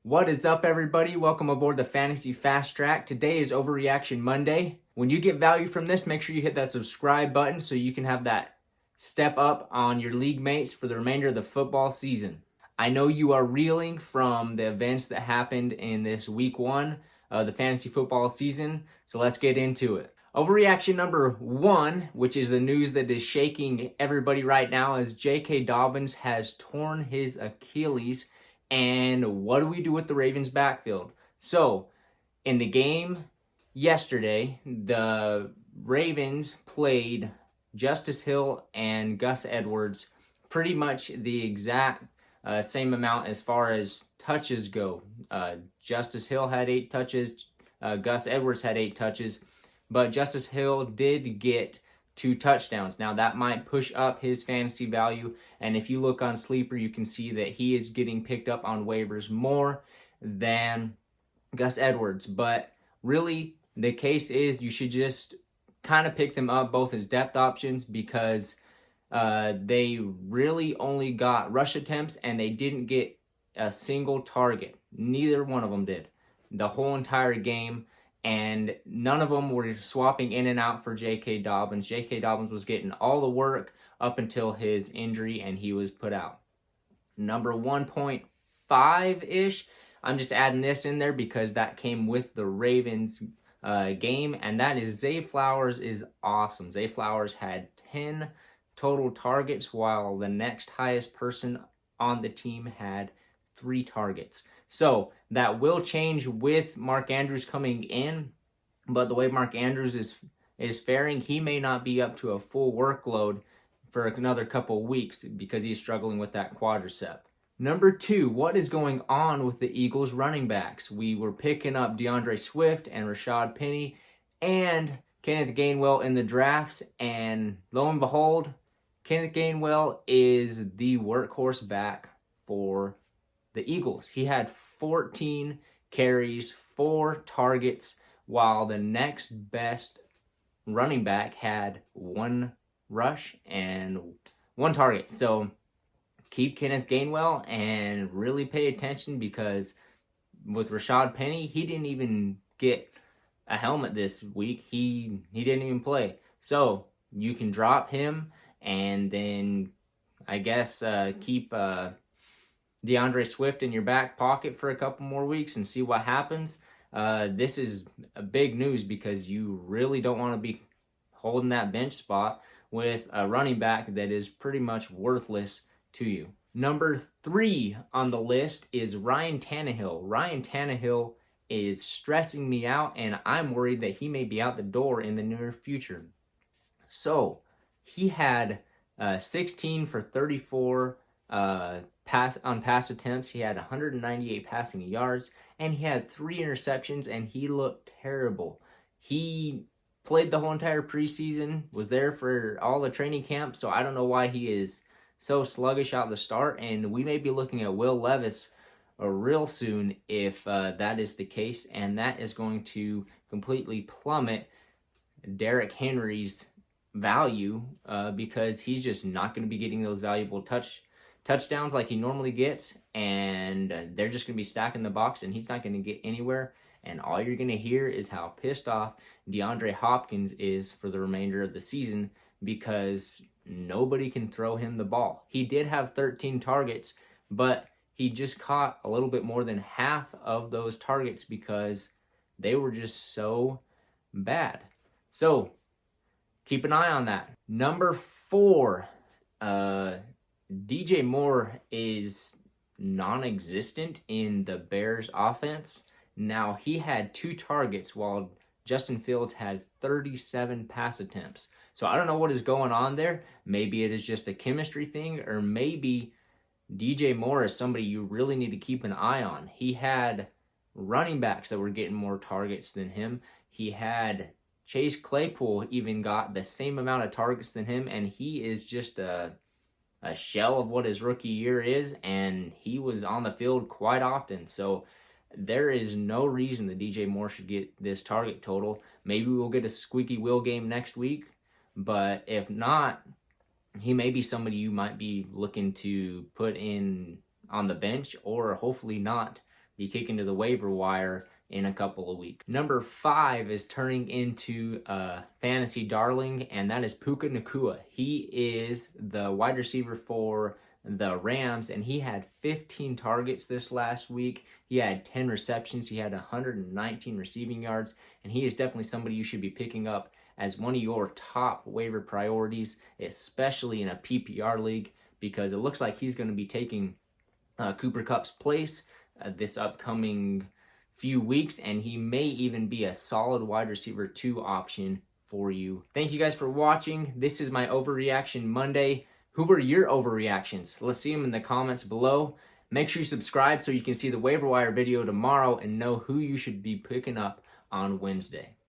What is up, everybody? Welcome aboard the Fantasy Fastrack. Today is Overreaction Monday. When you get value from this, make sure you hit that subscribe button so you can have that step up on your league mates for the remainder of the football season. I know you are reeling from the events that happened in this week one of the fantasy football season, so let's get into it. Overreaction number one, which is the news that is shaking everybody right now, is J.K. Dobbins has torn his Achilles. And what do we do with the Ravens backfield? So, in the game yesterday, the Ravens played Justice Hill and Gus Edwards pretty much the exact same amount as far as touches go. Justice Hill had 8 touches. Gus Edwards had 8 touches. But Justice Hill did get 2 touchdowns. Now that might push up his fantasy value, and if you look on Sleeper, you can see that he is getting picked up on waivers more than Gus Edwards. But really, the case is you should just kind of pick them up both as depth options because they really only got rush attempts and they didn't get a single target. Neither one of them did the whole entire game. And none of them were swapping in and out for J.K. Dobbins. J.K. Dobbins was getting all the work up until his injury, and he was put out. Number 1.5-ish, I'm just adding this in there because that came with the Ravens game, and that is Zay Flowers is awesome. Zay Flowers had 10 total targets, while the next highest person on the team had 3 targets. So that will change with Mark Andrews coming in, but the way Mark Andrews is faring, he may not be up to a full workload for another couple weeks because he's struggling with that quadricep. Number 2, what is going on with the Eagles running backs? We were picking up DeAndre Swift and Rashad Penny and Kenneth Gainwell in the drafts, and lo and behold, Kenneth Gainwell is the workhorse back for the Eagles. He had 14 carries, 4 targets, while the next best running back had 1 rush and 1 target. So keep Kenneth Gainwell and really pay attention because with Rashad Penny, he didn't even get a helmet this week. He didn't even play. So you can drop him and then I guess keep DeAndre Swift in your back pocket for a couple more weeks and see what happens. This is a big news because you really don't want to be holding that bench spot with a running back that is pretty much worthless to you. Number 3 on the list is Ryan Tannehill. Ryan Tannehill is stressing me out, and I'm worried that he may be out the door in the near future. So he had 16 for 34 pass attempts. He had 198 passing yards, and he had 3 interceptions, and he looked terrible. He played the whole entire preseason, was there for all the training camp, so I don't know why he is so sluggish out the start, and we may be looking at Will Levis real soon if that is the case, and that is going to completely plummet Derrick Henry's value because he's just not going to be getting those valuable touchdowns like he normally gets, and they're just going to be stacking the box, and he's not going to get anywhere, and all you're going to hear is how pissed off DeAndre Hopkins is for the remainder of the season because nobody can throw him the ball. He did have 13 targets, but he just caught a little bit more than half of those targets because they were just so bad. So keep an eye on that. Number 4, DJ Moore is non-existent in the Bears offense. Now, he had 2 targets while Justin Fields had 37 pass attempts. So I don't know what is going on there. Maybe it is just a chemistry thing, or maybe DJ Moore is somebody you really need to keep an eye on. He had running backs that were getting more targets than him. He had Chase Claypool even got the same amount of targets than him, and he is just a shell of what his rookie year is, and he was on the field quite often. So there is no reason that DJ Moore should get this target total. Maybe we'll get a squeaky wheel game next week, but if not, he may be somebody you might be looking to put in on the bench or hopefully not be kicking to the waiver wire in a couple of weeks. Number 5 is turning into a fantasy darling, and that is Puka Nacua. He is the wide receiver for the Rams, and he had 15 targets this last week. He had 10 receptions. He had 119 receiving yards, and he is definitely somebody you should be picking up as one of your top waiver priorities, especially in a PPR league, because it looks like he's going to be taking Cooper Kupp's place this upcoming few weeks, and he may even be a solid wide receiver 2 option for you. Thank you guys for watching. This is my Overreaction Monday. Who were your overreactions? Let's see them in the comments below. Make sure you subscribe so you can see the waiver wire video tomorrow and know who you should be picking up on Wednesday.